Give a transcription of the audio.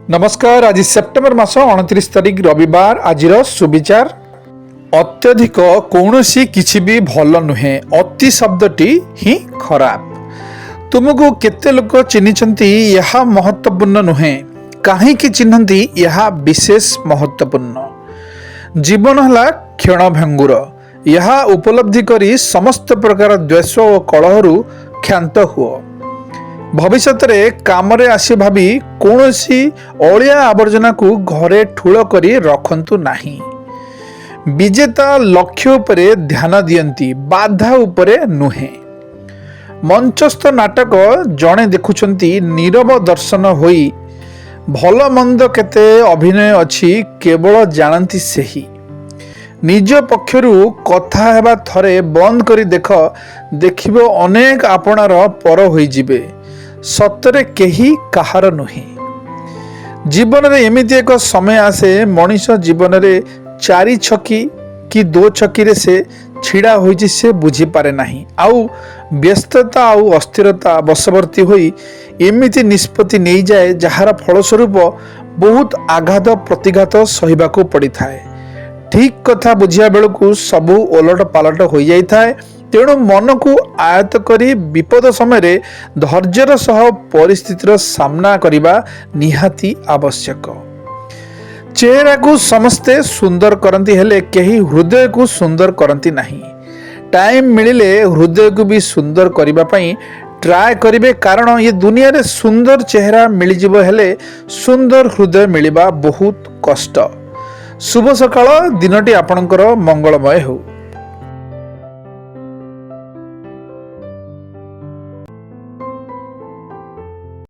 नमस्कार। आज सेप्टेम्बर मास 29 तारिख रविवार। आज सुविचार अत्यधिक कौनसी किछि भी भल नुहे, अति शब्दटी ही खराब। तुमको केते लोक चिन्हिचंती यह महत्वपूर्ण नुहे, कहीं चिन्हती यह विशेष महत्वपूर्ण। जीवन है क्षण भंगुर, यह उपलब्धि करी समस्त प्रकार द्वेष और कलहरु क्षांत हुओ। भविष्य में काम आसी भावी कौनसी अलिया आवर्जना को घरे ठूल करी रखंतु नाही। विजेता लक्ष्य उपरे ध्यान दियंती, बाधा उपरे नुहे। मंचस्थ नाटक जड़े देखुंती नीरव दर्शन होई, भल मंद केते अभिनय अछि केवल जानती सेही। निज पक्षरु कथा हेबा थरे बंद करी देखिबो अनेक आपणार पर होई जिबे, सतरे केही कहार नुहे। जीवन रे एमिति एक समय आसे मनीष जीवन रे चारि छकी कि दो छकी रे से छिड़ा होइछि से बुझी पारे नाही। आउ व्यस्तता आउ अस्थिरता बशवर्ती होई एमिति निष्पत्ति नहीं जाए जहार फलस्वरूप बहुत आघात प्रतिघात सहिबाकू पड़ी थाए। ठीक कथा बुझिया बेलू सबू ओलट पालट हो जाई थाए। तेणु मन को आयत्त करी विपद समय धैर्यर सह परिस्थितिर सामना करिबा निहाती आवश्यक। चेहरा को समस्ते सुंदर करती हेले केही हृदय को सुंदर करती नहीं। टाइम मिलिले हृदय को भी सुंदर करिबा पई ट्राए करिवे, कारण ये दुनिया रे सुंदर चेहरा मिल जिवो हेले सुंदर हृदय मिलिबा बहुत कष्ट। शुभ सकाळ, दिनटी आपणकर मंगलमय हो।